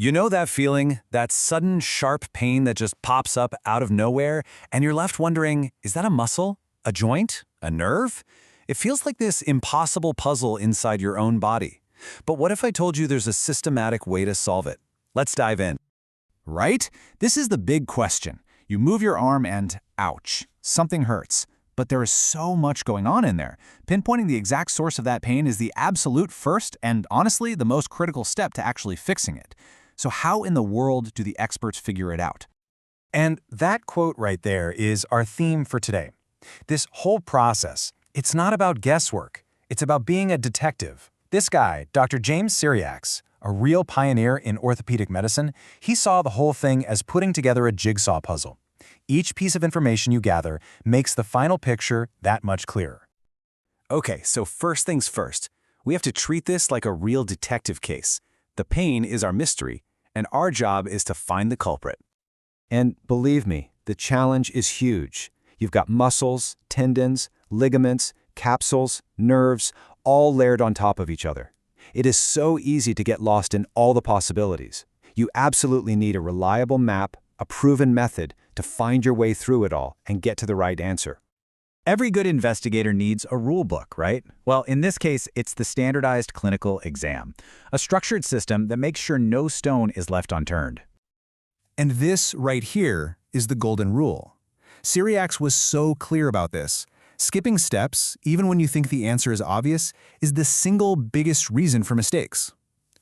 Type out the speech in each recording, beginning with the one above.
You know that feeling, that sudden sharp pain that just pops up out of nowhere, and you're left wondering, is that a muscle? A joint? A nerve? It feels like this impossible puzzle inside your own body. But what if I told you there's a systematic way to solve it? Let's dive in. Right? This is the big question. You move your arm and, ouch, something hurts. But there is so much going on in there. Pinpointing the exact source of that pain is the absolute first and, honestly, the most critical step to actually fixing it. So how in the world do the experts figure it out? And that quote right there is our theme for today. This whole process, it's not about guesswork. It's about being a detective. This guy, Dr. James Cyriax, a real pioneer in orthopedic medicine, he saw the whole thing as putting together a jigsaw puzzle. Each piece of information you gather makes the final picture that much clearer. Okay, so first things first, we have to treat this like a real detective case. The pain is our mystery, and our job is to find the culprit. And believe me, the challenge is huge. You've got muscles, tendons, ligaments, capsules, nerves, all layered on top of each other. It is so easy to get lost in all the possibilities. You absolutely need a reliable map, a proven method to find your way through it all and get to the right answer. Every good investigator needs a rule book, right? Well, in this case, it's the standardized clinical exam, a structured system that makes sure no stone is left unturned. And this right here is the golden rule. Cyriax was so clear about this. Skipping steps, even when you think the answer is obvious, is the single biggest reason for mistakes.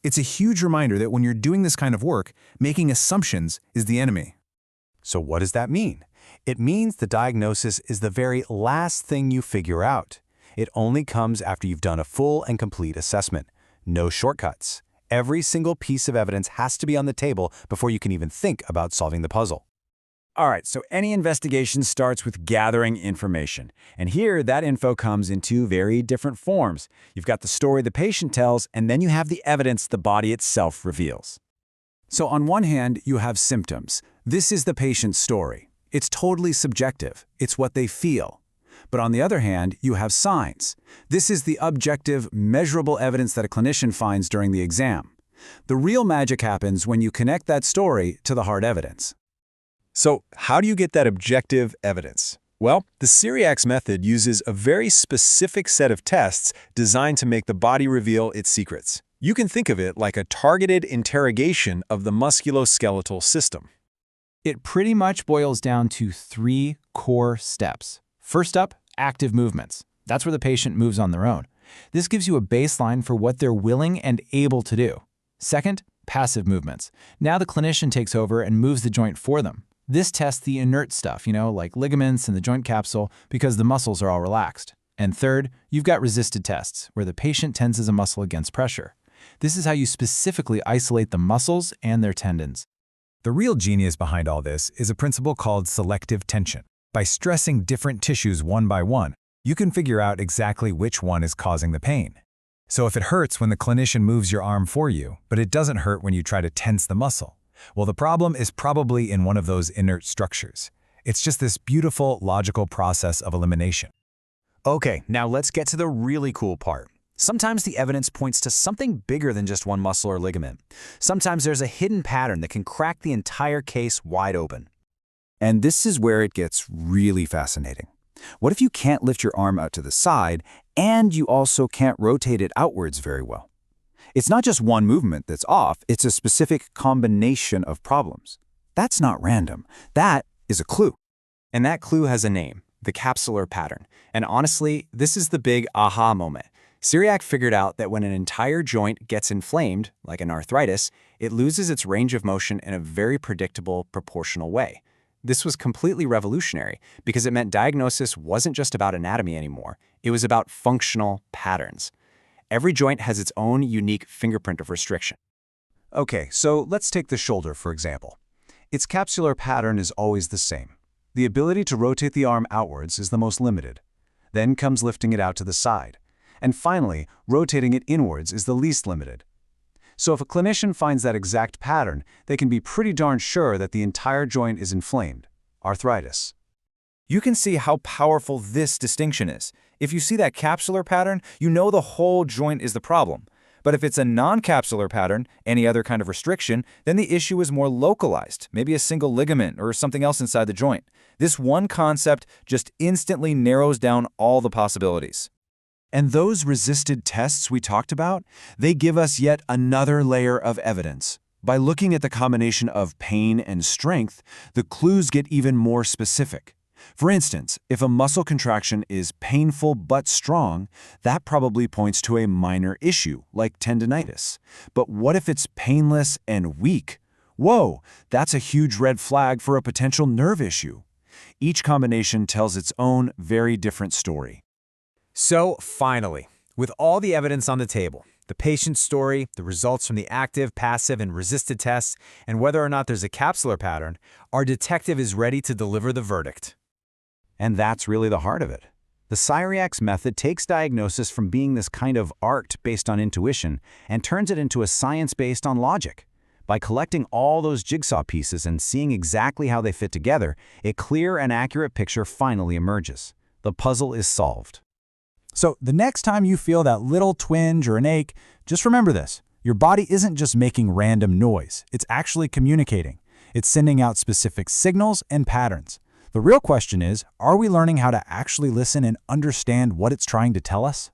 It's a huge reminder that when you're doing this kind of work, making assumptions is the enemy. So what does that mean? It means the diagnosis is the very last thing you figure out. It only comes after you've done a full and complete assessment. No shortcuts. Every single piece of evidence has to be on the table before you can even think about solving the puzzle. All right, so any investigation starts with gathering information. And here, that info comes in two very different forms. You've got the story the patient tells, and then you have the evidence the body itself reveals. So on one hand, you have symptoms. This is the patient's story. It's totally subjective. It's what they feel. But on the other hand, you have signs. This is the objective, measurable evidence that a clinician finds during the exam. The real magic happens when you connect that story to the hard evidence. So how do you get that objective evidence? Well, the Cyriax method uses a very specific set of tests designed to make the body reveal its secrets. You can think of it like a targeted interrogation of the musculoskeletal system. It pretty much boils down to 3 core steps. First up, active movements. That's where the patient moves on their own. This gives you a baseline for what they're willing and able to do. Second, passive movements. Now the clinician takes over and moves the joint for them. This tests the inert stuff, like ligaments and the joint capsule, because the muscles are all relaxed. And third, you've got resisted tests, where the patient tenses a muscle against pressure. This is how you specifically isolate the muscles and their tendons. The real genius behind all this is a principle called selective tension. By stressing different tissues one by one, you can figure out exactly which one is causing the pain. So if it hurts when the clinician moves your arm for you, but it doesn't hurt when you try to tense the muscle, well, the problem is probably in one of those inert structures. It's just this beautiful, logical process of elimination. Okay, now let's get to the really cool part. Sometimes the evidence points to something bigger than just one muscle or ligament. Sometimes there's a hidden pattern that can crack the entire case wide open. And this is where it gets really fascinating. What if you can't lift your arm out to the side, and you also can't rotate it outwards very well? It's not just one movement that's off, it's a specific combination of problems. That's not random. That is a clue. And that clue has a name, the capsular pattern. And honestly, this is the big aha moment. Cyriax figured out that when an entire joint gets inflamed, like an arthritis, it loses its range of motion in a very predictable, proportional way. This was completely revolutionary because it meant diagnosis wasn't just about anatomy anymore. It was about functional patterns. Every joint has its own unique fingerprint of restriction. Okay, so let's take the shoulder, for example. Its capsular pattern is always the same. The ability to rotate the arm outwards is the most limited. Then comes lifting it out to the side. And finally, rotating it inwards is the least limited. So if a clinician finds that exact pattern, they can be pretty darn sure that the entire joint is inflamed, arthritis. You can see how powerful this distinction is. If you see that capsular pattern, you know the whole joint is the problem. But if it's a non-capsular pattern, any other kind of restriction, then the issue is more localized, maybe a single ligament or something else inside the joint. This one concept just instantly narrows down all the possibilities. And those resisted tests we talked about, they give us yet another layer of evidence. By looking at the combination of pain and strength, the clues get even more specific. For instance, if a muscle contraction is painful but strong, that probably points to a minor issue, like tendinitis. But what if it's painless and weak? Whoa, that's a huge red flag for a potential nerve issue. Each combination tells its own very different story. So, finally, with all the evidence on the table, the patient's story, the results from the active, passive, and resisted tests, and whether or not there's a capsular pattern, our detective is ready to deliver the verdict. And that's really the heart of it. The Cyriax method takes diagnosis from being this kind of art based on intuition and turns it into a science based on logic. By collecting all those jigsaw pieces and seeing exactly how they fit together, a clear and accurate picture finally emerges. The puzzle is solved. So the next time you feel that little twinge or an ache, just remember this. Your body isn't just making random noise. It's actually communicating. It's sending out specific signals and patterns. The real question is, are we learning how to actually listen and understand what it's trying to tell us?